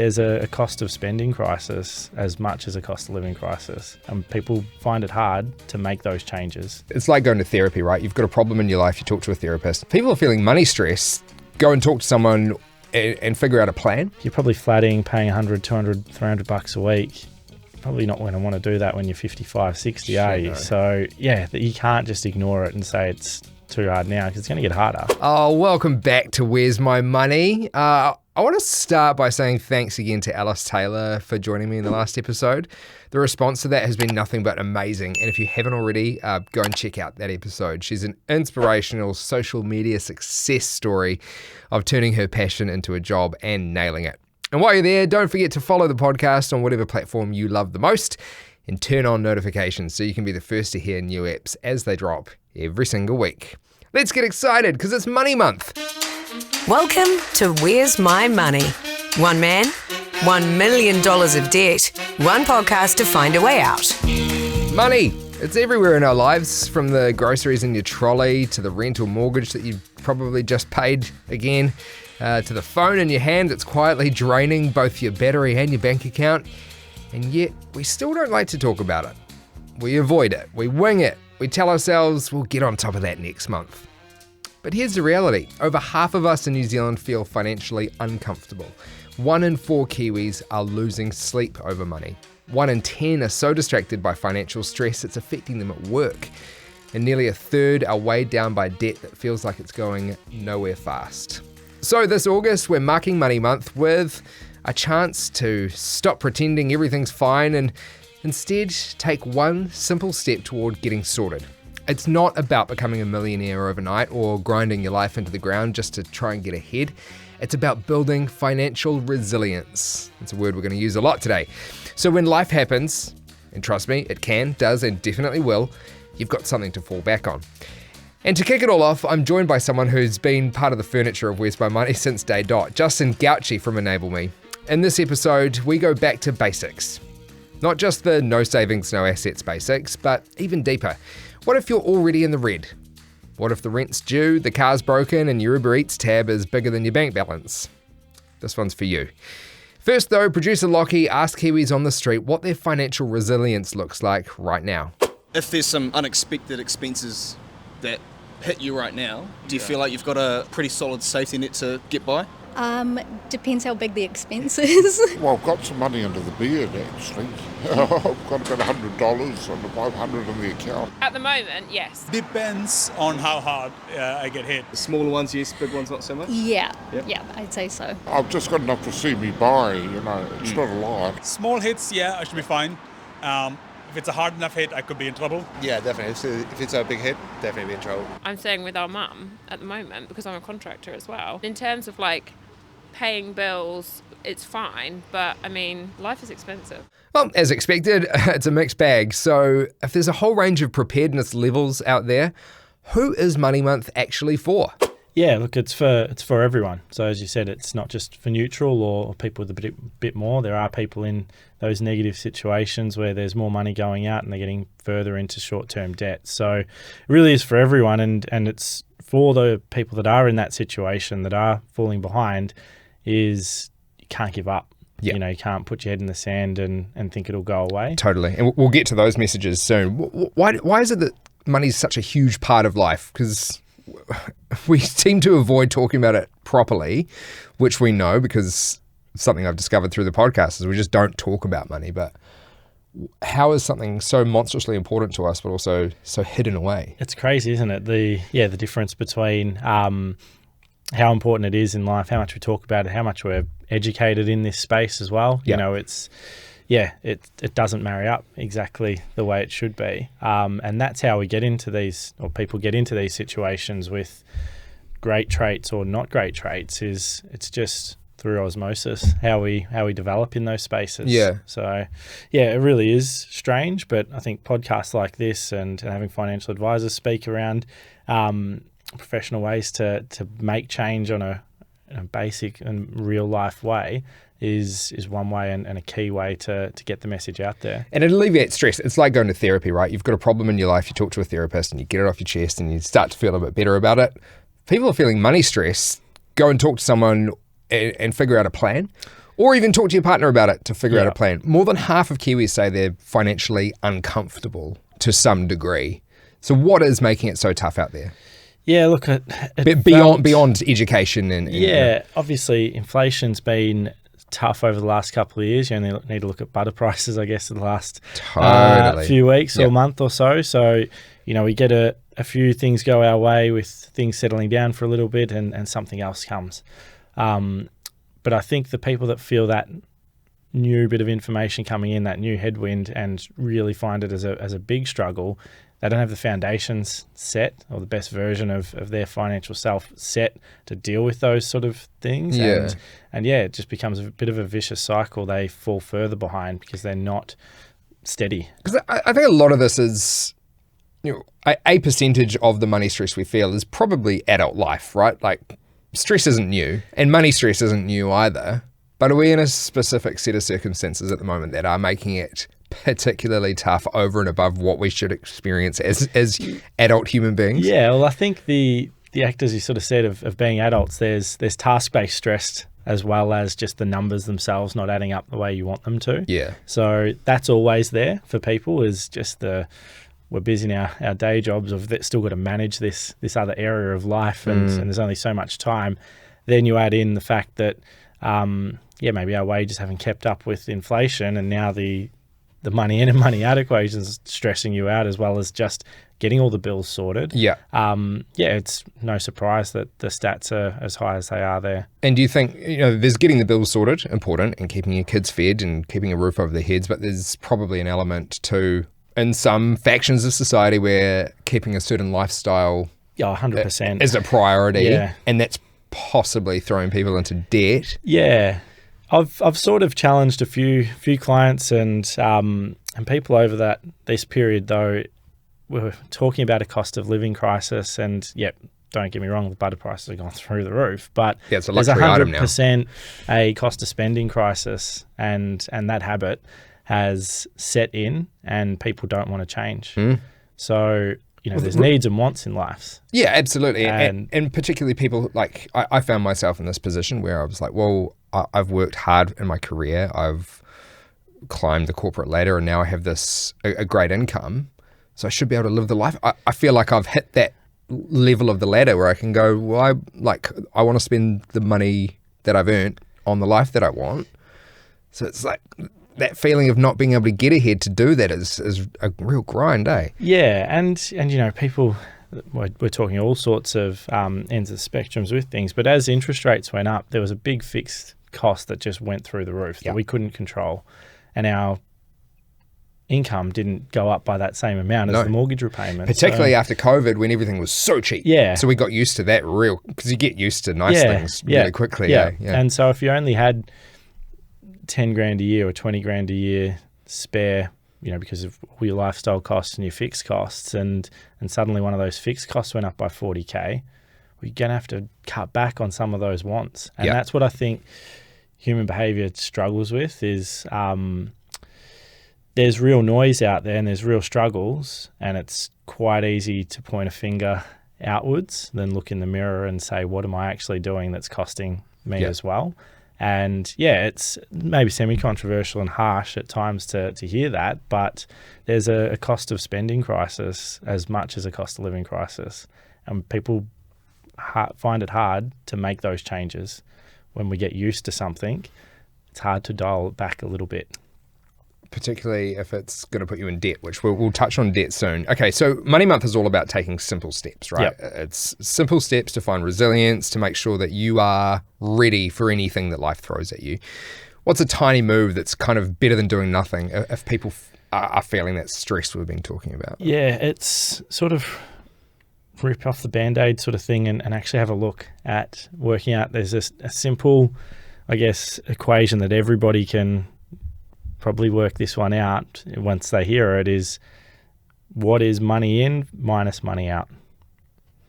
there's a cost of spending crisis as much as a cost of living crisis. And people find it hard to make those changes. It's like going to therapy, right? You've got a problem in your life, you talk to a therapist. People are feeling money stress. Go and talk to someone and figure out a plan. You're probably flatting, paying 100, 200, 300 bucks a week. Probably not going to want to do that when you're 55, 60, are you? So, yeah, you can't just ignore it and say it's too hard now because it's going to get harder. Oh, welcome back to Where's My Money? I want to start by saying thanks again to Alice Taylor for joining me in the last episode. The response to that has been nothing but amazing. And if you haven't already, go and check out that episode. She's an inspirational social media success story of turning her passion into a job and nailing it. And while you're there, don't forget to follow the podcast on whatever platform you love the most and turn on notifications so you can be the first to hear new apps as they drop every single week. Let's get excited because it's Money Month. Welcome to Where's My Money? One man, $1 million of debt, one podcast to find a way out. Money. It's everywhere in our lives, from the groceries in your trolley to the rental mortgage that you probably just paid again, to the phone in your hand that's quietly draining both your battery and your bank account. And yet, we still don't like to talk about it. We avoid it. We wing it. We tell ourselves we'll get on top of that next month. But here's the reality. Over half of us in New Zealand feel financially uncomfortable. 1 in 4 Kiwis are losing sleep over money. 1 in 10 are so distracted by financial stress it's affecting them at work. And nearly a third are weighed down by debt that feels like it's going nowhere fast. So this August, we're marking Money Month with a chance to stop pretending everything's fine and instead take one simple step toward getting sorted. It's not about becoming a millionaire overnight or grinding your life into the ground just to try and get ahead. It's about building financial resilience. It's a word we're going to use a lot today. So when life happens, and trust me, it can, does, and definitely will, you've got something to fall back on. And to kick it all off, I'm joined by someone who's been part of the furniture of Where's My Money since day dot, Justin Gauci from Enable Me. In this episode, we go back to basics. Not just the no savings, no assets basics, but even deeper. What if you're already in the red? What if the rent's due, the car's broken, and your Uber Eats tab is bigger than your bank balance? This one's for you. First though, producer Lockie asked Kiwis on the street what their financial resilience looks like right now. If there's some unexpected expenses that hit you right now, do you feel like you've got a pretty solid safety net to get by? Depends how big the expense is. Well, I've got some money under the bed, actually. I've got about $100 and $500 in the account. At the moment, yes. Depends on how hard I get hit. The smaller ones, yes, big ones, not so much? Yeah, Yep. yeah, I'd say so. I've just got enough to see me by, it's not a lot. Small hits, yeah, I should be fine. If it's a hard enough hit, I could be in trouble. Yeah, definitely. If it's a big hit, definitely be in trouble. I'm staying with our mum at the moment because I'm a contractor as well. In terms of like paying bills, it's fine, but I mean, life is expensive. Well, as expected, it's a mixed bag. So if there's a whole range of preparedness levels out there, who is Money Month actually for? Yeah, look, it's for everyone. So as you said, it's not just for neutral or people with a bit more. There are people in those negative situations where there's more money going out and they're getting further into short-term debt. So it really is for everyone, and it's for the people that are in that situation, that are falling behind, is you can't give up. Yeah. You can't put your head in the sand and think it'll go away. Totally. And we'll get to those messages soon. Why is it that money's such a huge part of life? Because we seem to avoid talking about it properly, which we know because something I've discovered through the podcast is we just don't talk about money. But how is something so monstrously important to us but also so hidden away? It's crazy, isn't it? The difference between how important it is in life, how much we talk about it, how much we're educated in this space as well. Yeah. It doesn't marry up exactly the way it should be. And that's how we get into these, or people get into these situations with great traits or not great traits, is it's just through osmosis, how we develop in those spaces. Yeah. So, yeah, it really is strange, but I think podcasts like this and having financial advisors speak around professional ways to make change on a basic and real life way is one way and a key way to get the message out there. And it alleviates stress. It's like going to therapy, right? You've got a problem in your life, you talk to a therapist and you get it off your chest and you start to feel a bit better about it. People are feeling money stress. Go and talk to someone and figure out a plan. Or even talk to your partner about it to figure out Yeah. a plan. More than half of Kiwis say they're financially uncomfortable to some degree. So what is making it so tough out there? Yeah, look, Beyond education and yeah, obviously inflation's been tough over the last couple of years. You only need to look at butter prices, I guess, in the last Totally. few weeks or Yep. month or so. So, we get a few things go our way with things settling down for a little bit and something else comes. But I think the people that feel that new bit of information coming in, that new headwind, and really find it as a big struggle, they don't have the foundations set or the best version of their financial self set to deal with those sort of things. Yeah. And it just becomes a bit of a vicious cycle. They fall further behind because they're not steady. Because I think a lot of this is, a percentage of the money stress we feel is probably adult life, right? Like, stress isn't new, and money stress isn't new either. But are we in a specific set of circumstances at the moment that are making it particularly tough over and above what we should experience as adult human beings? Yeah, well, I think the act, as you sort of said, of being adults, there's task-based stress as well as just the numbers themselves not adding up the way you want them to. Yeah. So that's always there for people, is just we're busy in our day jobs, of still got to manage this other area of life, and there's only so much time. Then you add in the fact that maybe our wages haven't kept up with inflation, and now the money in and money out equations stressing you out, as well as just getting all the bills sorted. Yeah. It's no surprise that the stats are as high as they are there. And do you think, there's getting the bills sorted, important, and keeping your kids fed and keeping a roof over their heads, but there's probably an element too in some factions of society where keeping a certain lifestyle 100% is a priority, Yeah. and that's possibly throwing people into debt. Yeah, I've sort of challenged a few clients and people over this period, though. We're talking about a cost of living crisis, and don't get me wrong, the butter prices have gone through the roof, but it's a there's luxury item now. 100% a cost of spending crisis, and that habit has set in, and people don't want to change. So there's needs and wants in life. Yeah, absolutely. And particularly people, like, I found myself in this position where I was like, well, I've worked hard in my career. I've climbed the corporate ladder, and now I have a great income. So I should be able to live the life. I feel like I've hit that level of the ladder where I can go, well, I want to spend the money that I've earned on the life that I want. So it's like that feeling of not being able to get ahead to do that is a real grind, eh? Yeah, and people, we're talking all sorts of ends of the spectrums with things, but as interest rates went up, there was a big fixed cost that just went through the roof that we couldn't control, and our income didn't go up by that same amount as the mortgage repayment. Particularly after COVID, when everything was so cheap. Yeah. So we got used to that because you get used to nice things really quickly. Yeah. Yeah. And so if you only had 10 grand a year or 20 grand a year spare, because of all your lifestyle costs and your fixed costs, and suddenly one of those fixed costs went up by 40K, we're going to have to cut back on some of those wants. And that's what I think human behavior struggles with is there's real noise out there and there's real struggles, and it's quite easy to point a finger outwards than look in the mirror and say, what am I actually doing that's costing me as well? And it's maybe semi-controversial and harsh at times to hear that, but there's a cost of spending crisis as much as a cost of living crisis. And people find it hard to make those changes. When we get used to something, it's hard to dial it back a little bit. Particularly if it's going to put you in debt, which we'll touch on debt soon. Okay, so Money Month is all about taking simple steps, right? Yep. It's simple steps to find resilience, to make sure that you are ready for anything that life throws at you. What's a tiny move that's kind of better than doing nothing if people are feeling that stress we've been talking about? Yeah, it's sort of rip off the Band-Aid sort of thing and actually have a look at working out. There's a simple, I guess, equation that everybody can probably work this one out once they hear it, is what is money in minus money out.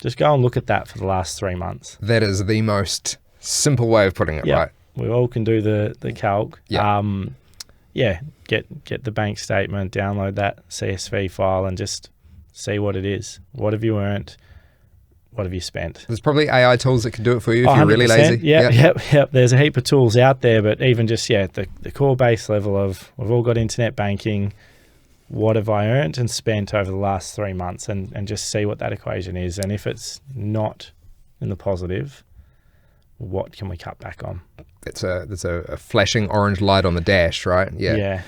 Just go and look at that for the last 3 months. That is the most simple way of putting it, right? We all can do the calc. Yeah. Get the bank statement, download that CSV file and just see what it is. What have you earned? what have you spent? There's probably AI tools that can do it for you if Oh, you're really 100%. lazy. Yep. There's a heap of tools out there, but even just, the core base level of, we've all got internet banking. What have I earned and spent over the last 3 months, and just see what that equation is. And if it's not in the positive, what can we cut back on? There's a flashing orange light on the dash, right? Yeah.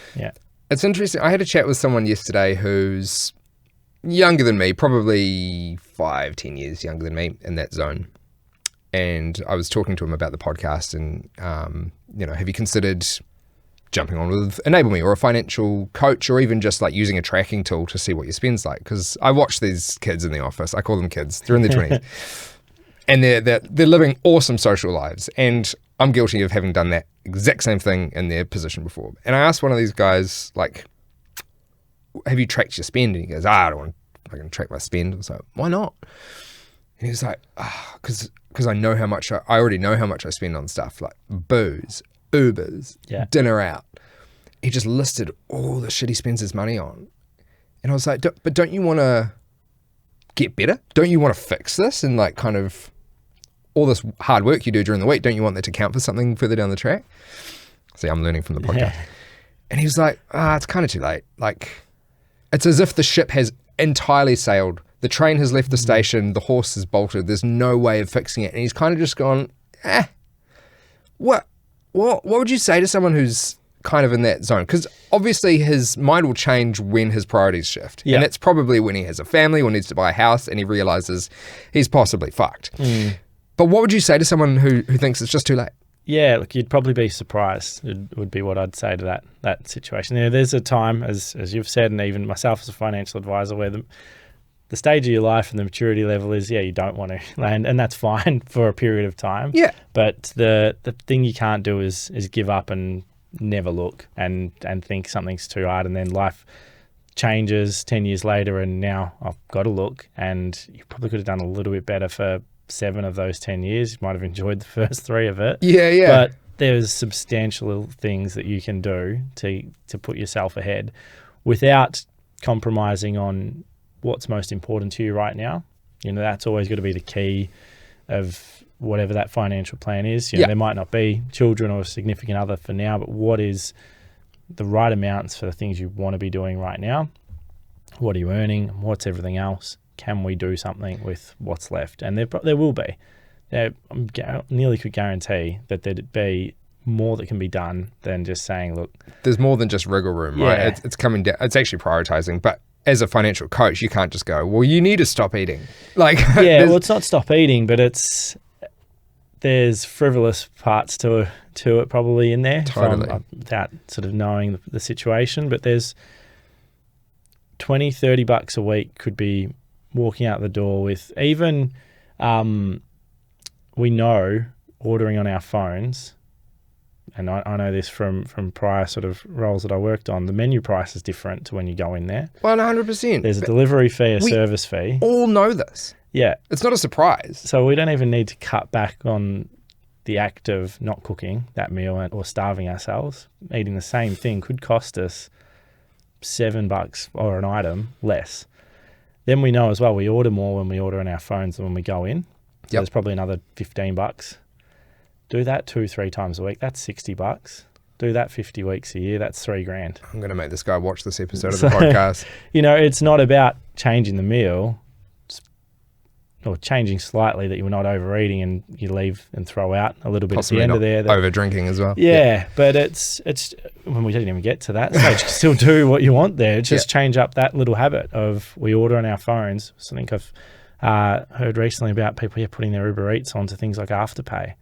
It's interesting. I had a chat with someone yesterday who's younger than me, probably 5-10 years younger than me, in that zone. And I was talking to him about the podcast and, have you considered jumping on with Enable Me or a financial coach, or even just like using a tracking tool to see what your spend's like? Because I watch these kids in the office. I call them kids. They're in their 20s. And they're living awesome social lives. And I'm guilty of having done that exact same thing in their position before. And I asked one of these guys, like, have you tracked your spend? And he goes, I don't want to fucking track my spend. I was like, why not? And he was like, because I know how much I already know how much I spend on stuff like booze, Ubers, dinner out. He just listed all the shit he spends his money on. And I was like, but don't you want to get better? Don't you want to fix this? And like kind of all this hard work you do during the week, don't you want that to count for something further down the track? See, I'm learning from the podcast. Yeah. And he was like, it's kind of too late. Like, it's as if the ship has entirely sailed. The train has left the station. The horse has bolted. There's no way of fixing it. And he's kind of just gone, What would you say to someone who's kind of in that zone? Because obviously his mind will change when his priorities shift. Yeah. And it's probably when he has a family or needs to buy a house and he realizes he's possibly fucked. But what would you say to someone who thinks it's just too late? Yeah, look, you'd probably be surprised. It would be what I'd say to that situation. There's a time, as you've said, and even myself as a financial advisor, where the stage of your life and the maturity level is, you don't want to land, and that's fine for a period of time. Yeah. But the thing you can't do is give up and never look and think something's too hard, and then life changes 10 years later, and now I've got to look, and you probably could have done a little bit better for 7 of those 10 years. You might have enjoyed the first 3 of it. Yeah. But there's substantial things that you can do to put yourself ahead without compromising on what's most important to you right now. That's always got to be the key of whatever that financial plan is. There might not be children or a significant other for now, but what is the right amounts for the things you want to be doing right now? What are you earning? What's everything else? Can we do something with what's left? And there will be. I nearly could guarantee that there'd be more that can be done than just saying, look. There's more than just wriggle room, right? It's coming down. It's actually prioritizing. But as a financial coach, you can't just go, well, you need to stop eating. It's not stop eating, but there's frivolous parts to it probably in there. Totally. Without sort of knowing the situation. But there's $20-$30 a week could be walking out the door with. Even we know ordering on our phones, and I know this from prior sort of roles that I worked on, the menu price is different to when you go in there. 100%. There's a delivery fee, a service fee. All know this. Yeah. It's not a surprise. So we don't even need to cut back on the act of not cooking that meal or starving ourselves. Eating the same thing could cost us $7 or an item less. Then we know as well, we order more when we order on our phones than when we go in. So there's probably another $15. Do that 2-3 times a week. That's $60. Do that 50 weeks a year. That's $3,000. I'm going to make this guy watch this episode of the podcast. It's not about changing the meal or changing slightly that you're not overeating and you leave and throw out a little bit Possibly at the end of there. Over drinking as well. Yeah, but it's when we didn't even get to that stage, you still do what you want there. Just change up that little habit of we order on our phones. So I think I've heard recently about people putting their Uber Eats onto things like Afterpay.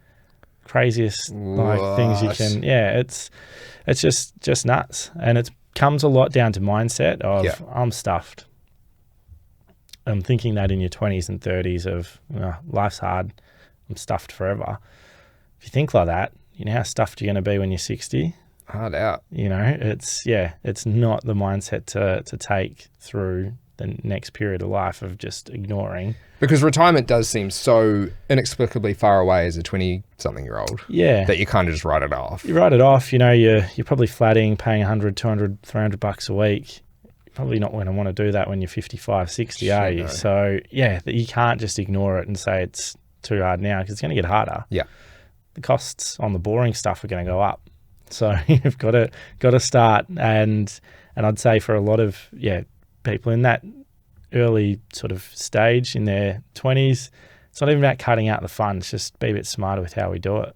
Craziest things you can. Yeah, it's just nuts, and it comes a lot down to mindset of I'm stuffed. I'm thinking that in your 20s and 30s of life's hard, I'm stuffed forever. If you think like that, you know how stuffed you're going to be when you're 60. Hard out. It's not the mindset to take through the next period of life of just ignoring. Because retirement does seem so inexplicably far away as a 20-something-year-old. Yeah. That you kind of just write it off. You write it off. You're probably flatting, paying $100, $200, $300 a week. probably not going to want to do that when you're 55, 60, are you? no. So, yeah, you can't just ignore it and say it's too hard now because it's going to get harder. Yeah. The costs on the boring stuff are going to go up. So you've got to start. And I'd say for a lot of, people in that early sort of stage in their 20s, it's not even about cutting out the fun. It's just be a bit smarter with how we do it.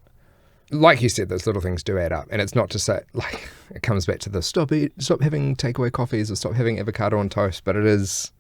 Like you said, those little things do add up. And it's not to say, like, it comes back to the stop having takeaway coffees or stop having avocado on toast, but it's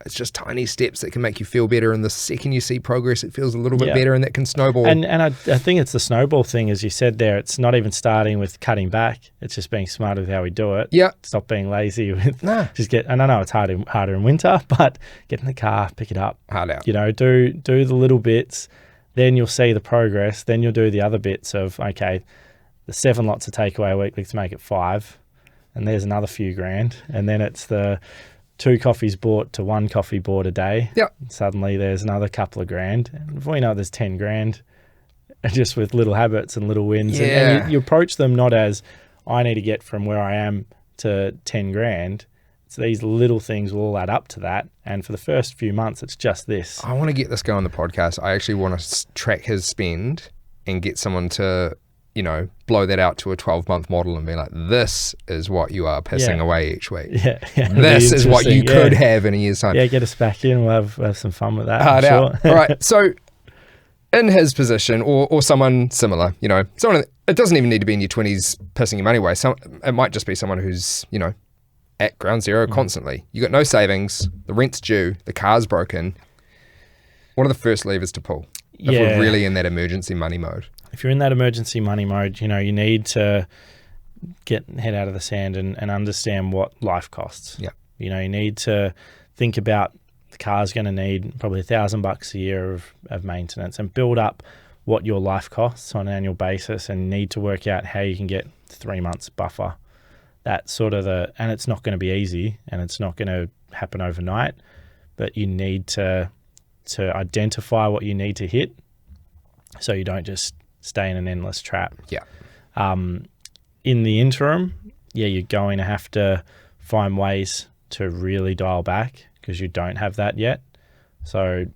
just tiny steps that can make you feel better. And the second you see progress, it feels a little bit better, and that can snowball. And I think it's the snowball thing, as you said there. It's not even starting with cutting back. It's just being smarter with how we do it. Yeah. Stop being lazy with and I know it's harder in winter, but get in the car, pick it up. Hard out. Do the little bits. Then you'll see the progress. Then you'll do the other bits of, okay, the 7 lots of takeaway a week, let's make it 5. And there's another few grand. And then it's the 2 coffees bought to 1 coffee bought a day. Yep. Suddenly there's another couple of grand. And before you know it, there's 10 grand just with little habits and little wins. Yeah. And you approach them not as, I need to get from where I am to 10 grand. So these little things will all add up to that. And for the first few months, it's just this. I want to get this guy on the podcast. I actually want to track his spend and get someone to, blow that out to a 12-month model and be like, this is what you are pissing away each week. Yeah. This is what you could have in a year's time. Yeah, get us back in. We'll have some fun with that. Hard out. Sure. All right. So in his position or someone similar, someone, it doesn't even need to be in your 20s pissing your money away. It might just be someone who's, at ground zero constantly. You got no savings, the rent's due, the car's broken. What are the first levers to pull if we're really in that emergency money mode? If you're in that emergency money mode, you need to get head out of the sand and understand what life costs. Yeah. You need to think about the car's going to need probably $1,000 a year of maintenance, and build up what your life costs on an annual basis, and need to work out how you can get 3 months buffer. That's sort of and it's not going to be easy, and it's not going to happen overnight, but you need to identify what you need to hit so you don't just stay in an endless trap. Yeah. In the interim, you're going to have to find ways to really dial back because you don't have that yet. So,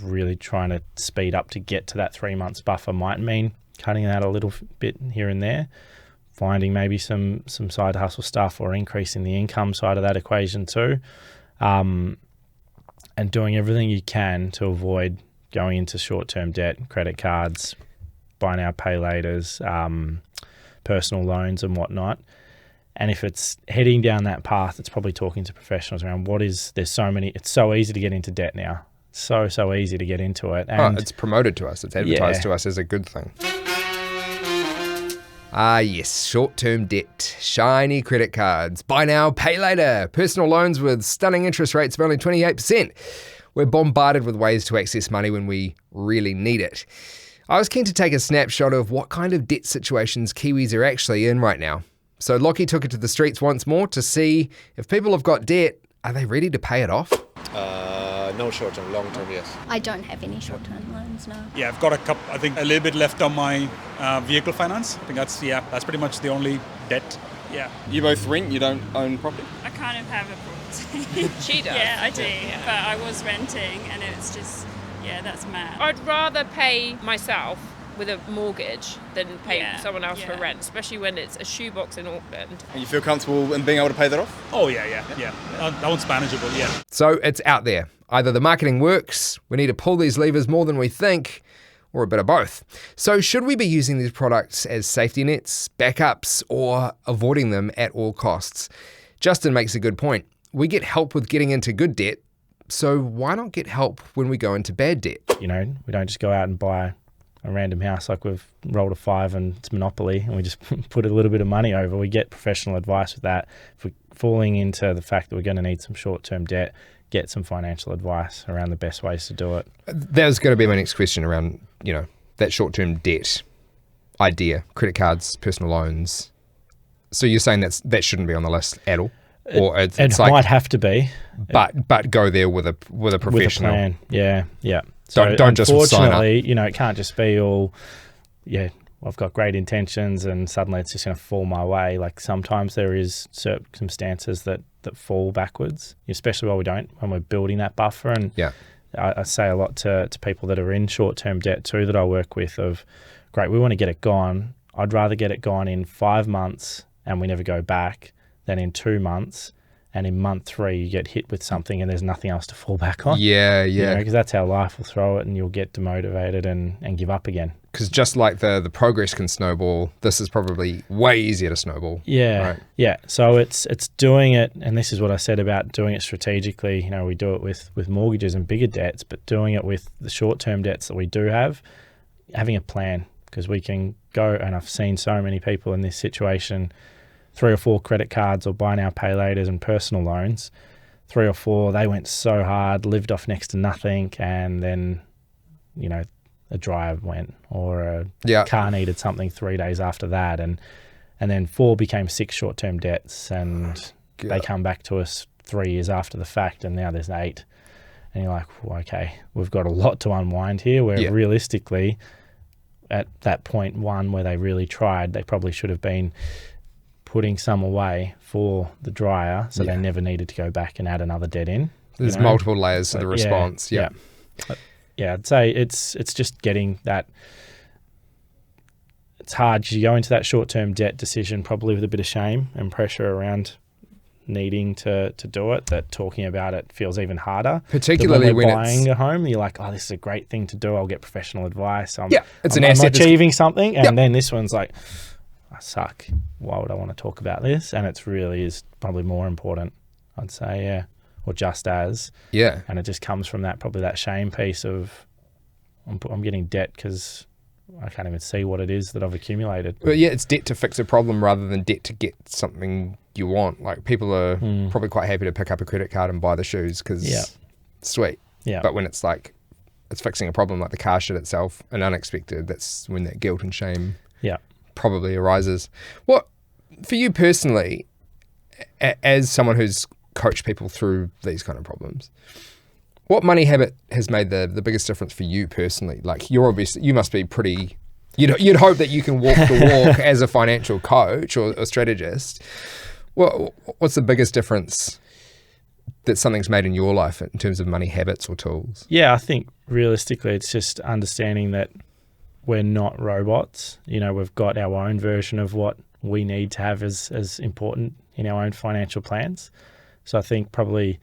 really trying to speed up to get to that 3 months buffer might mean cutting that a little bit here and there. Finding maybe some side hustle stuff, or increasing the income side of that equation too, and doing everything you can to avoid going into short-term debt, credit cards, buy now, pay laters, personal loans and whatnot. And if it's heading down that path, it's probably talking to professionals around it's so easy to get into debt now. So easy to get into it. And it's promoted to us. It's advertised to us as a good thing. Ah, yes, short-term debt, shiny credit cards, buy now, pay later, personal loans with stunning interest rates of only 28%. We're bombarded with ways to access money when we really need it. I was keen to take a snapshot of what kind of debt situations Kiwis are actually in right now. So Lockie took it to the streets once more to see if people have got debt, are they ready to pay it off? No short-term, long-term, yes. I don't have any short-term loans, no. Yeah, I've got a little bit left on my vehicle finance. I think that's pretty much the only debt. Yeah. You both rent, you don't own property? I kind of have a property. She does. Yeah, I do. Yeah. But I was renting, and it's just, that's mad. I'd rather pay myself with a mortgage than pay someone else for rent, especially when it's a shoebox in Auckland. And you feel comfortable in being able to pay that off? Oh, yeah. That one's manageable, yeah. So it's out there. Either the marketing works, we need to pull these levers more than we think, or a bit of both. So should we be using these products as safety nets, backups, or avoiding them at all costs? Justin makes a good point. We get help with getting into good debt, so why not get help when we go into bad debt? We don't just go out and buy a random house like we've rolled a 5 and it's Monopoly and we just put a little bit of money over. We get professional advice with that. If we're falling into the fact that we're going to need some short-term debt, get some financial advice around the best ways to do it. That was going to be my next question around, that short-term debt idea, credit cards, personal loans. So you're saying that shouldn't be on the list at all? Or it might have to be. But go there with a professional. With a plan, yeah. So don't just sign up. unfortunately, it can't just be all, I've got great intentions and suddenly it's just going to fall my way. Like sometimes there is circumstances that fall backwards, especially when we're building that buffer. And I say a lot to people that are in short-term debt too that I work with of, great, we want to get it gone. I'd rather get it gone in 5 months and we never go back than in 2 months. And in month 3, you get hit with something and there's nothing else to fall back on. Yeah. Because that's how life will throw it and you'll get demotivated and give up again. Because just like the progress can snowball, this is probably way easier to snowball. Yeah. Right? Yeah. So it's doing it, and this is what I said about doing it strategically. We do it with mortgages and bigger debts, but doing it with the short-term debts that we do have, having a plan, because we can go, and I've seen so many people in this situation, 3 or 4 credit cards or buy now, pay laters and personal loans. 3 or 4, they went so hard, lived off next to nothing, and then, a dryer went or a car needed something 3 days after that. And then 4 became 6 short-term debts, and they come back to us 3 years after the fact, and now there's 8. And you're like, well, okay, we've got a lot to unwind here, where realistically at that point 1 where they really tried, they probably should have been putting some away for the dryer, so they never needed to go back and add another debt in. There's multiple layers to the response. Yeah, I'd say it's just getting that. It's hard. You go into that short-term debt decision probably with a bit of shame and pressure around needing to do it, that talking about it feels even harder. Particularly when buying a home, you're like, oh, this is a great thing to do. I'll get professional advice. I'm achieving something. And then this one's like, I suck. Why would I want to talk about this? And it's really is probably more important, I'd say, or just as. Yeah. And it just comes from probably that shame piece of I'm getting debt because I can't even see what it is that I've accumulated. Well, it's debt to fix a problem rather than debt to get something you want. Like people are probably quite happy to pick up a credit card and buy the shoes because sweet. Yeah. But when it's like it's fixing a problem like the car shit itself and unexpected, that's when that guilt and shame probably arises. What, for you personally, as someone who's coached people through these kind of problems, what money habit has made the biggest difference for you personally? Like you must be pretty, you'd hope that you can walk the walk as a financial coach or a strategist. What's the biggest difference that something's made in your life in terms of money habits or tools? Yeah, I think realistically it's just understanding that we're not robots. We've got our own version of what we need to have as important in our own financial plans. So I think probably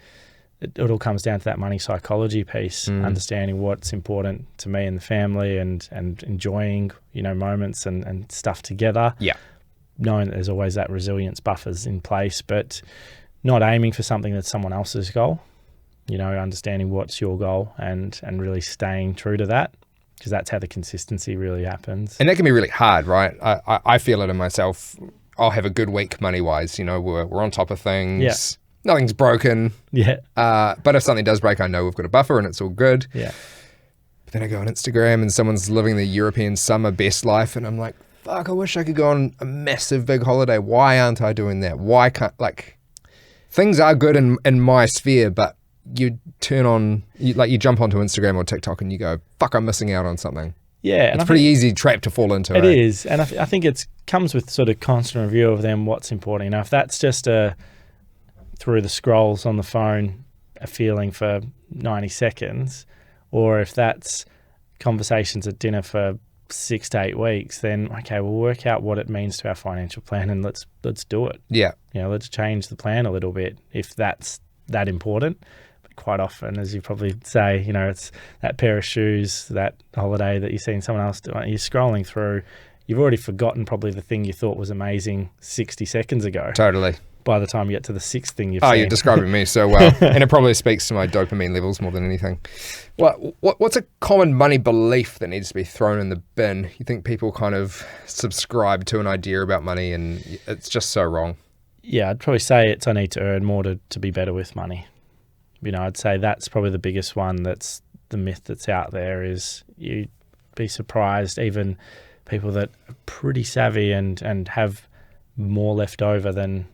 it all comes down to that money psychology piece, understanding what's important to me and the family and enjoying, moments and stuff together. Yeah. Knowing that there's always that resilience buffers in place, but not aiming for something that's someone else's goal. Understanding what's your goal and really staying true to that, because that's how the consistency really happens. And that can be really hard, right? I feel it in myself. I'll have a good week money-wise. We're on top of things. Yeah. Nothing's broken. Yeah. But if something does break, I know we've got a buffer and it's all good. Yeah. But then I go on Instagram and someone's living the European summer best life and I'm like, fuck, I wish I could go on a massive big holiday. Why aren't I doing that? Why can't, things are good in my sphere, but you turn on, you jump onto Instagram or TikTok and you go, fuck, I'm missing out on something. Yeah. It's a pretty easy trap to fall into. It is. And I think it comes with sort of constant review of them, what's important. If that's just through the scrolls on the phone, a feeling for 90 seconds, or if that's conversations at dinner for 6 to 8 weeks, then okay, we'll work out what it means to our financial plan and let's do it. Yeah. Let's change the plan a little bit if that's that important. But quite often, as you probably say, it's that pair of shoes, that holiday that you've seen someone else do. You're scrolling through, you've already forgotten probably the thing you thought was amazing 60 seconds ago. Totally. By the time you get to the 6th thing you've seen. You're describing me so well. And it probably speaks to my dopamine levels more than anything. What's a common money belief that needs to be thrown in the bin? You think people kind of subscribe to an idea about money and it's just so wrong? Yeah, I'd probably say I need to earn more to be better with money. I'd say that's probably the biggest one. That's the myth that's out there, is you'd be surprised, even people that are pretty savvy and have more left over than,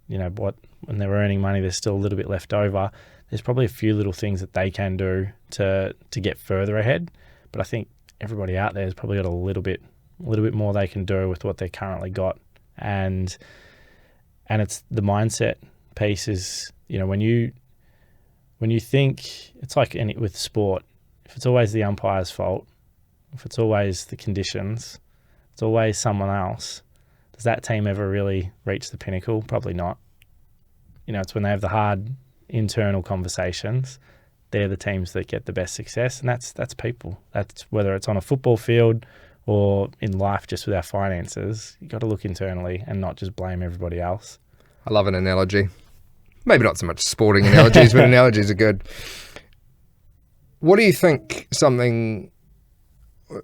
when they're earning money, there's still a little bit left over. There's probably a few little things that they can do to get further ahead. But I think everybody out there has probably got a little bit a little bit more they can do with what they currently got. And it's the mindset piece is, when you think, it's like with sport, if it's always the umpire's fault, if it's always the conditions, it's always someone else, does that team ever really reach the pinnacle? Probably not. It's when they have the hard internal conversations, they're the teams that get the best success, and that's people. That's whether it's on a football field or in life, just with our finances. You got to look internally and not just blame everybody else. I love an analogy. Maybe not so much sporting analogies, but analogies are good. What do you think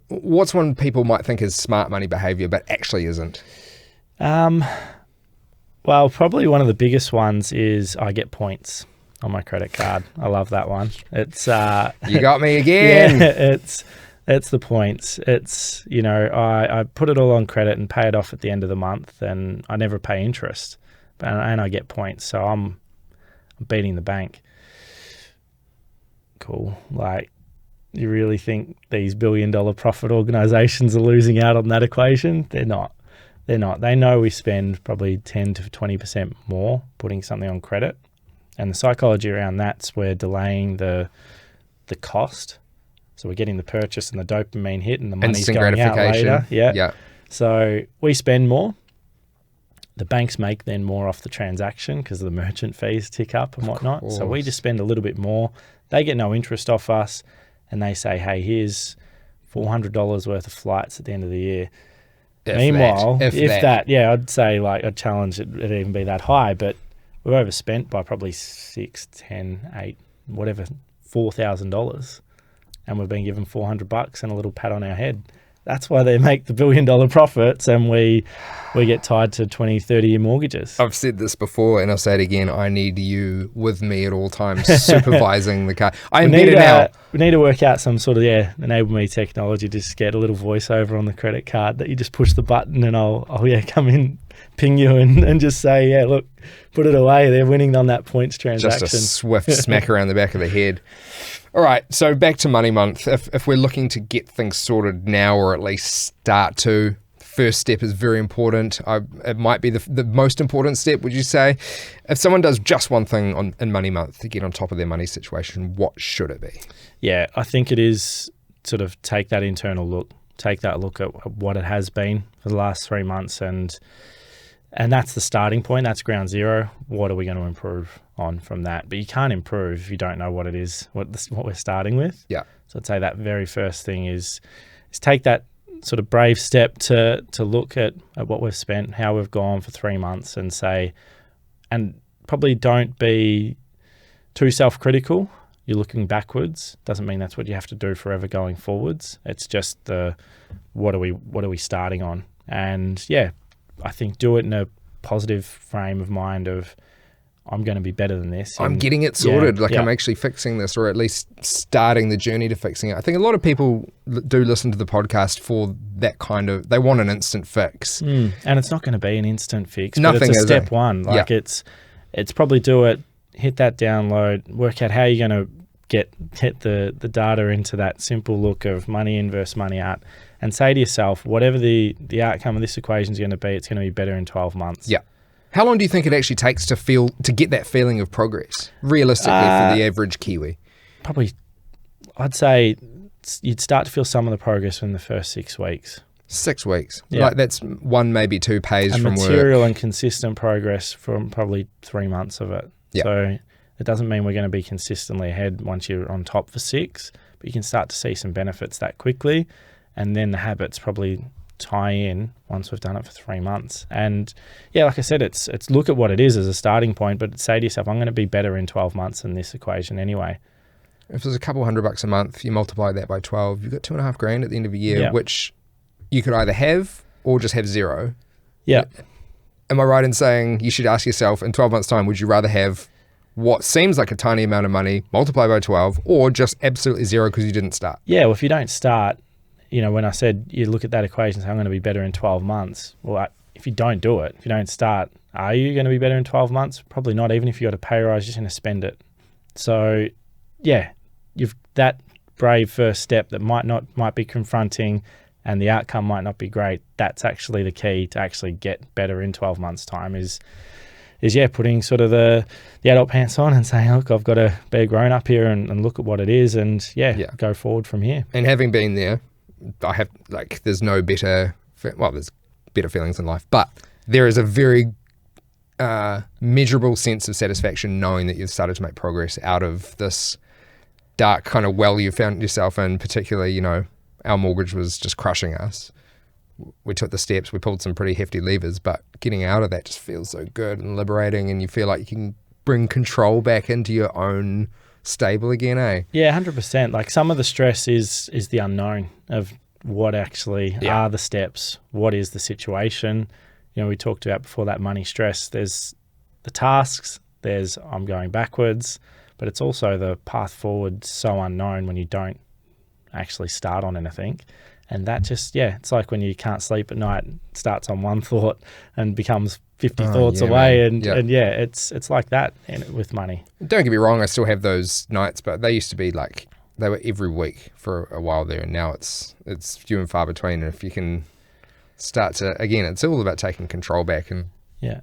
what's one people might think is smart money behavior, but actually isn't? Well, probably one of the biggest ones is I get points on my credit card. I love that one. It's you got me again. Yeah, it's the points. It's I put it all on credit and pay it off at the end of the month, and I never pay interest, and I get points. So I'm beating the bank. Cool. Like, you really think these billion-dollar profit organizations are losing out on that equation? They're not. They're not. They know we spend probably 10 to 20% more putting something on credit. And the psychology around that's we're delaying the cost. So we're getting the purchase and the dopamine hit, and the money's instant going out gratification. later. Yeah. So we spend more. The banks make then more off the transaction because the merchant fees tick up and whatnot. So we just spend a little bit more. They get no interest off us, and they say, hey, here's $400 worth of flights at the end of the year. Meanwhile, if that, I'd say I'd challenge it even be that high, but we're overspent by probably $6, $10, $8, whatever, $4,000, and we've been given $400 and a little pat on our head. That's why they make the billion-dollar profits, and we get tied to 20, 30-year mortgages. I've said this before, and I'll say it again. I need you with me at all times, supervising the car. We need to work out some sort of enable me technology to just get a little voiceover on the credit card that you just push the button, and I'll come in, ping you, and just say, look, put it away. They're winning on that points transaction. Just a swift smack around the back of the head. All right, so back to Money Month. If we're looking to get things sorted now, or at least start to, first step is very important. It might be the most important step, would you say? If someone does just one thing in Money Month to get on top of their money situation, what should it be? Yeah, I think it is sort of take that internal look, take that look at what it has been for the last 3 months, and that's the starting point. That's ground zero. What are we going to improve on from that? But you can't improve if you don't know what it is, what we're starting with. Yeah. So I'd say that very first thing is take that sort of brave step to look at what we've spent, how we've gone for 3 months, and say, and probably don't be too self-critical. You're looking backwards. Doesn't mean that's what you have to do forever going forwards. It's just what are we starting on? And I think do it in a positive frame of mind of, I'm going to be better than this. I'm getting it sorted. I'm actually fixing this, or at least starting the journey to fixing it. I think a lot of people do listen to the podcast for that kind of, they want an instant fix. And it's not going to be an instant fix. Nothing but it's a is step one. It's probably do it, hit that download, work out how you're going to get the data into that simple look of money in versus money out, and say to yourself, whatever the outcome of this equation is going to be, it's going to be better in 12 months. Yeah. How long do you think it actually takes to get that feeling of progress, realistically, for the average Kiwi? Probably, I'd say you'd start to feel some of the progress in the first 6 weeks. 6 weeks. Yeah. That's 1, maybe 2 pays from work. Material and consistent progress from probably 3 months of it. Yeah. So it doesn't mean we're going to be consistently ahead once you're on top for 6, but you can start to see some benefits that quickly, and then the habits probably tie in once we've done it for 3 months. And like I said, it's look at what it is as a starting point, but say to yourself, I'm going to be better in 12 months in this equation anyway. If there's a couple $100 a month, you multiply that by 12, you've got $2,500 at the end of a year, which you could either have or just have zero. Yeah. Am I right in saying you should ask yourself, in 12 months' time, would you rather have what seems like a tiny amount of money multiplied by 12, or just absolutely zero because you didn't start? Yeah, well, if you don't start, when I said you look at that equation and say, I'm going to be better in 12 months, well, if you don't do it, if you don't start, are you going to be better in 12 months? Probably not. Even if you got a pay rise, you're just going to spend it. So, you've that brave first step that might be confronting, and the outcome might not be great, that's actually the key to actually get better in 12 months' time is putting sort of the adult pants on and saying, look, I've got to be a grown up here and look at what it is and go forward from here. And having been there, I have there's no better, there's better feelings in life, but there is a very measurable sense of satisfaction knowing that you've started to make progress out of this dark kind of well you found yourself in. Particularly, our mortgage was just crushing us. We took the steps, we pulled some pretty hefty levers, but getting out of that just feels so good and liberating, and you feel like you can bring control back into your own stable again, eh? Yeah, 100%. Like some of the stress is the unknown of what actually are the steps, what is the situation. We talked about before that money stress. There's the tasks, there's I'm going backwards, but it's also the path forward so unknown when you don't actually start on anything. And that just, it's like when you can't sleep at night, it starts on one thought and becomes 50 thoughts away. Man. And it's like that with money. Don't get me wrong, I still have those nights, but they used to be they were every week for a while there, and now it's few and far between. And if you can start to, again, it's all about taking control back, and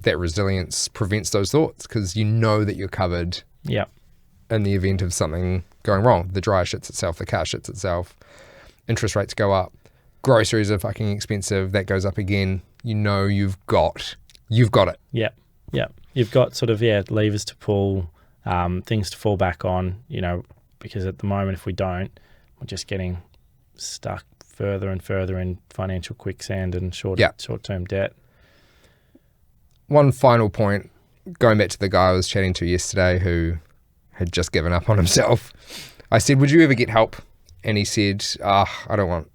that resilience prevents those thoughts because you know that you're covered in the event of something going wrong. The dryer shits itself, the car shits itself, interest rates go up, groceries are fucking expensive, that goes up again. You've got it. Yeah. You've got sort of, levers to pull, things to fall back on, because at the moment, if we don't, we're just getting stuck further and further in financial quicksand and short-term debt. One final point, going back to the guy I was chatting to yesterday who had just given up on himself. I said, would you ever get help? And he said, I don't want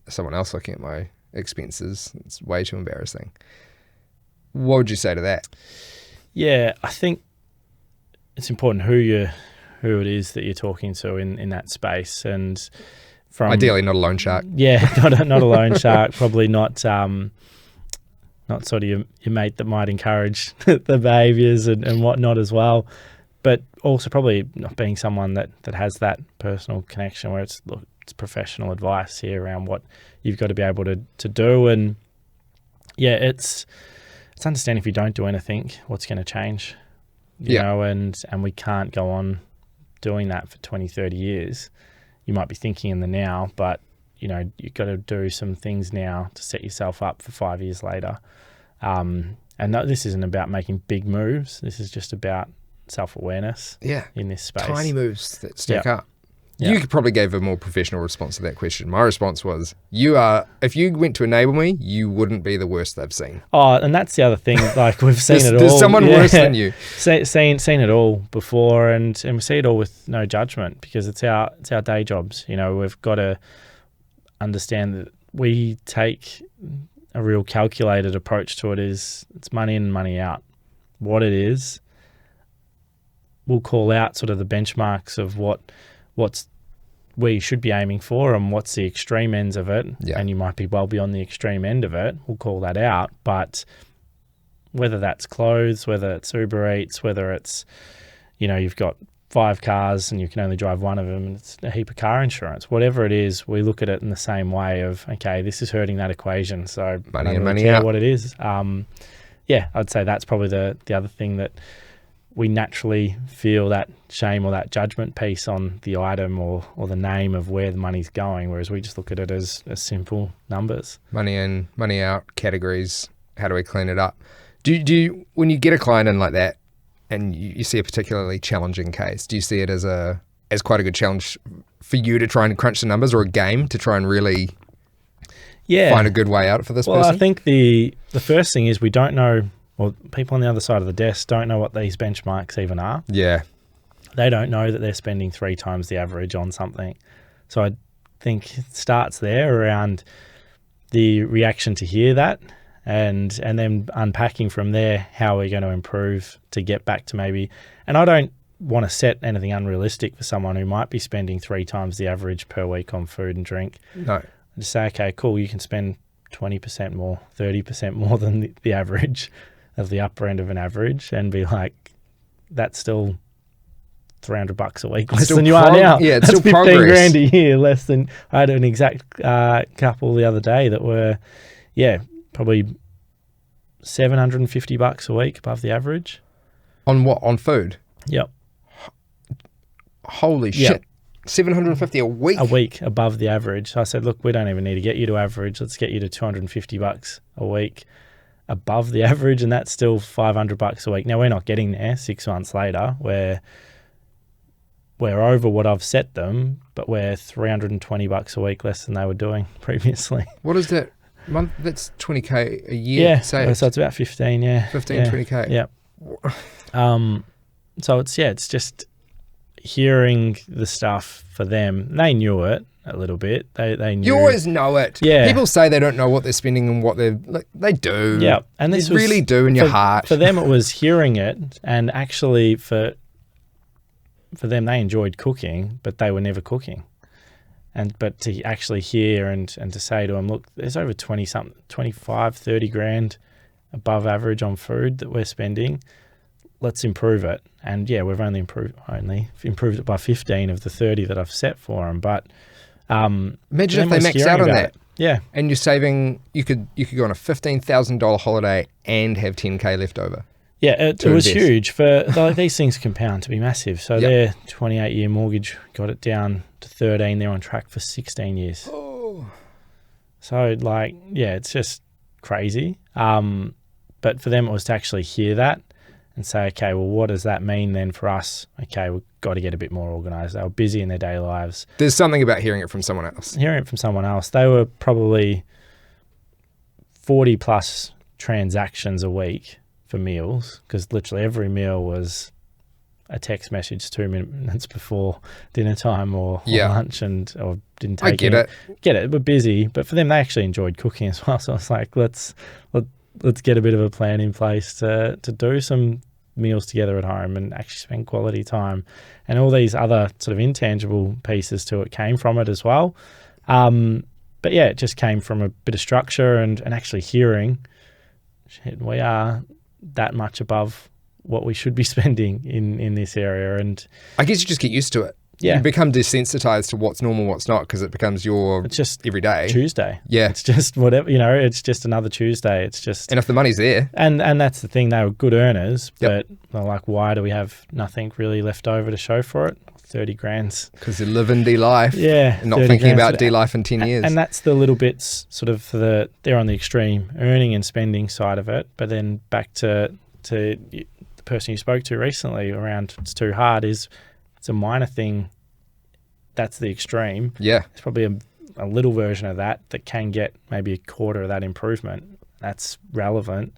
someone else looking at my expenses. It's way too embarrassing. What would you say to that? Yeah, I think it's important who it is that you're talking to in that space, and from ideally not a loan shark. Yeah, not a loan shark. Probably not sort of your mate that might encourage the behaviours and whatnot as well. But also probably not being someone that has that personal connection where it's professional advice here around what you've got to be able to do. And it's understanding if you don't do anything, what's going to change, you know, and we can't go on doing that for 20, 30 years. You might be thinking in the now, but you've got to do some things now to set yourself up for 5 years later. And this isn't about making big moves. This is just about self-awareness in this space. Tiny moves that stack up. You could probably gave a more professional response to that question. My response was, if you went to enable me, you wouldn't be the worst they've seen. Oh, and that's the other thing. Like we've seen it all. There's someone worse than you. Seen it all before, and we see it all with no judgment because it's our day jobs. We've got to understand that we take a real calculated approach to it. It's money in and money out. What it is, we'll call out sort of the benchmarks of what's we should be aiming for and what's the extreme ends of it. And you might be well beyond the extreme end of it. We'll call that out. But whether that's clothes, whether it's Uber Eats, whether it's, you've got 5 cars and you can only drive one of them and it's a heap of car insurance, whatever it is, we look at it in the same way of, okay, this is hurting that equation. So money in, money out. What it is. I'd say that's probably the other thing that we naturally feel that shame or that judgment piece on the item or the name of where the money's going, whereas we just look at it as simple numbers. Money in, money out, categories, how do we clean it up? Do you, when you get a client in like that and you see a particularly challenging case, do you see it as quite a good challenge for you to try and crunch the numbers, or a game to try and really find a good way out for this person? Well, I think the first thing is we don't know, or people on the other side of the desk don't know what these benchmarks even are. Yeah. They don't know that they're spending 3 times the average on something. So I think it starts there around the reaction to hear that and then unpacking from there how we're going to improve to get back to maybe, and I don't want to set anything unrealistic for someone who might be spending 3 times the average per week on food and drink. No. Just say, okay, cool, you can spend 20% more, 30% more than the average of the upper end of an average, and be like, that's still $300 a week less Still than you are now. yeah, it's That's still 15 progress. grand a year less than. I had an exact couple the other day that were, probably $750 a week above the average. On what? On food? Yep. Holy Yep. shit. 750 a week? A week above the average. So I said, look, we don't even need to get you to average. Let's get you to $250 a week above the average, and that's still $500 a week. Now, we're not getting there 6 months later. We're over what I've set them, but we're $320 a week less than they were doing previously. What is that month? That's 20K a year. So it's about 15, 20K. Yeah. So it's just hearing the stuff for them. They knew it a little bit. They knew. You always know it. Yeah. People say they don't know what they're spending and what they're like. They do. Yeah, and this you really do in your heart. For them, it was hearing it, and actually for them, they enjoyed cooking, but they were never cooking. But to actually hear and to say to them, look, there's over 25, 30 grand above average on food that we're spending. Let's improve it. And we've only improved it by 15 of the 30 that I've set for them. But imagine if they max out on that. Yeah. And you're saving, you could go on a $15,000 holiday and have 10K left over. Yeah, it was huge. These things compound to be massive. So their 28-year mortgage got it down to 13. They're on track for 16 years. Oh. So it's just crazy. But for them, it was to actually hear that and say, okay, well, what does that mean then for us? Okay, we've got to get a bit more organised. They were busy in their daily lives. There's something about hearing it from someone else. Hearing it from someone else. They were probably 40 plus transactions a week for meals, because literally every meal was a text message 2 minutes before dinner time or lunch, or didn't take. I get it. Get it. We're busy, but for them, they actually enjoyed cooking as well. So I was like, let's get a bit of a plan in place to do some meals together at home and actually spend quality time, and all these other sort of intangible pieces to it came from it as well. But it just came from a bit of structure and actually hearing, shit, we are that much above what we should be spending in this area. And I guess you just get used to it. Yeah. You become desensitized to what's normal, what's not, because it becomes it's just every day. Tuesday. Yeah. It's just whatever, it's just another Tuesday. It's just. And if the money's there. And that's the thing, they were good earners, but they're like, why do we have nothing really left over to show for it? 30 grand. Because they're living D-life. Yeah. And not thinking about D-life in 10 years. And that's the little bits sort of they're on the extreme earning and spending side of it. But then back to the person you spoke to recently around it's too hard it's a minor thing. That's the extreme. Yeah. It's probably a little version of that can get maybe a quarter of that improvement. That's relevant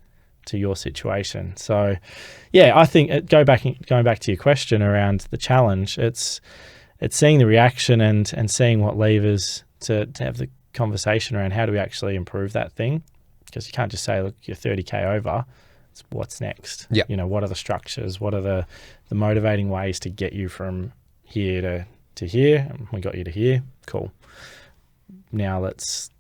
to your situation. So, I think going back to your question around the challenge, it's seeing the reaction and seeing what levers to have the conversation around how do we actually improve that thing, because you can't just say, look, you're 30K over. It's what's next? Yeah. What are the structures? What are the motivating ways to get you from here to here? And we got you to here. Cool. Now let's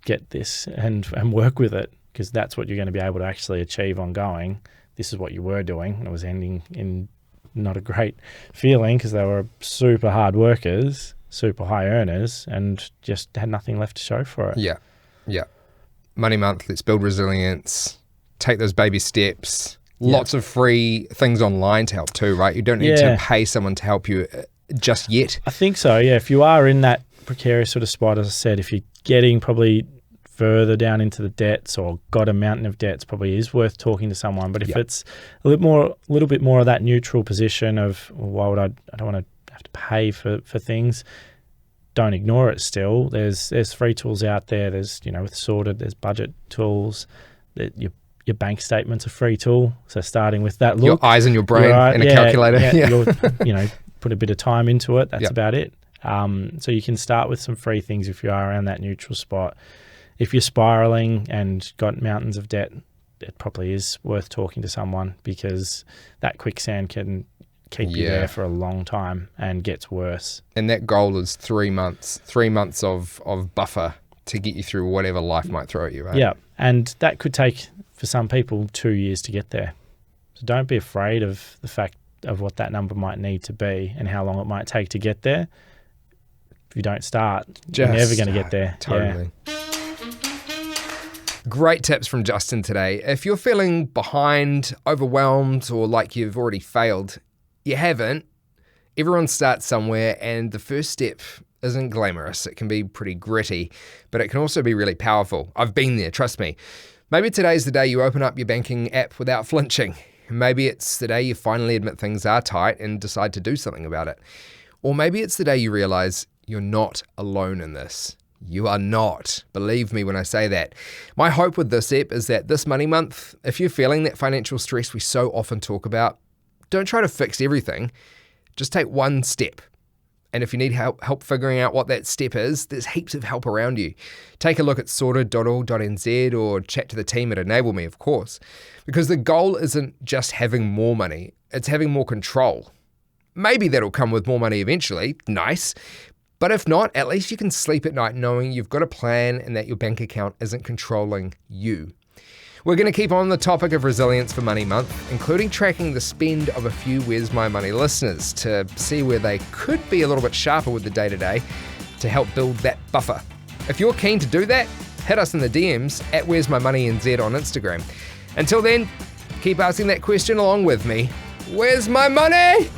get this and work with it, because that's what you're going to be able to actually achieve ongoing. This is what you were doing, and it was ending in not a great feeling, because they were super hard workers, super high earners, and just had nothing left to show for it. Yeah. Yeah. Money month, let's build resilience, take those baby steps. Lots of free things online to help too, right? You don't need to pay someone to help you just yet. I think so, yeah. If you are in that precarious sort of spot, as I said, if you're getting probably further down into the debts or got a mountain of debts, probably is worth talking to someone. But if it's a little bit more of that neutral position of, well, why would I don't want to have to pay for things, don't ignore it still. There's free tools out there. There's, with Sorted, there's budget tools. That your bank statement's a free tool. So starting with that look. Your eyes and your brain and a calculator. Yeah. Put a bit of time into it. That's about it. So you can start with some free things if you are around that neutral spot. If you're spiraling and got mountains of debt, it probably is worth talking to someone, because that quicksand can keep you there for a long time and gets worse. And that goal is 3 months. 3 months of buffer to get you through whatever life might throw at you, right? Yeah, and that could take, for some people, 2 years to get there. So don't be afraid of the fact of what that number might need to be and how long it might take to get there. If you don't start, you're never going to get there. Totally. Great tips from Justin today. If you're feeling behind, overwhelmed, or like you've already failed, you haven't. Everyone starts somewhere, and the first step isn't glamorous. It can be pretty gritty, but it can also be really powerful. I've been there, trust me. Maybe today's the day you open up your banking app without flinching. Maybe it's the day you finally admit things are tight and decide to do something about it. Or maybe it's the day you realize you're not alone in this. You are not. Believe me when I say that. My hope with this ep is that this money month, if you're feeling that financial stress we so often talk about, don't try to fix everything. Just take one step. And if you need help figuring out what that step is, there's heaps of help around you. Take a look at sorted.all.nz or chat to the team at Enable Me, of course. Because the goal isn't just having more money, it's having more control. Maybe that'll come with more money eventually, nice. But if not, at least you can sleep at night knowing you've got a plan and that your bank account isn't controlling you. We're going to keep on the topic of resilience for Money Month, including tracking the spend of a few Where's My Money listeners to see where they could be a little bit sharper with the day-to-day to help build that buffer. If you're keen to do that, hit us in the DMs at Where's My Money NZ on Instagram. Until then, keep asking that question along with me. Where's my money?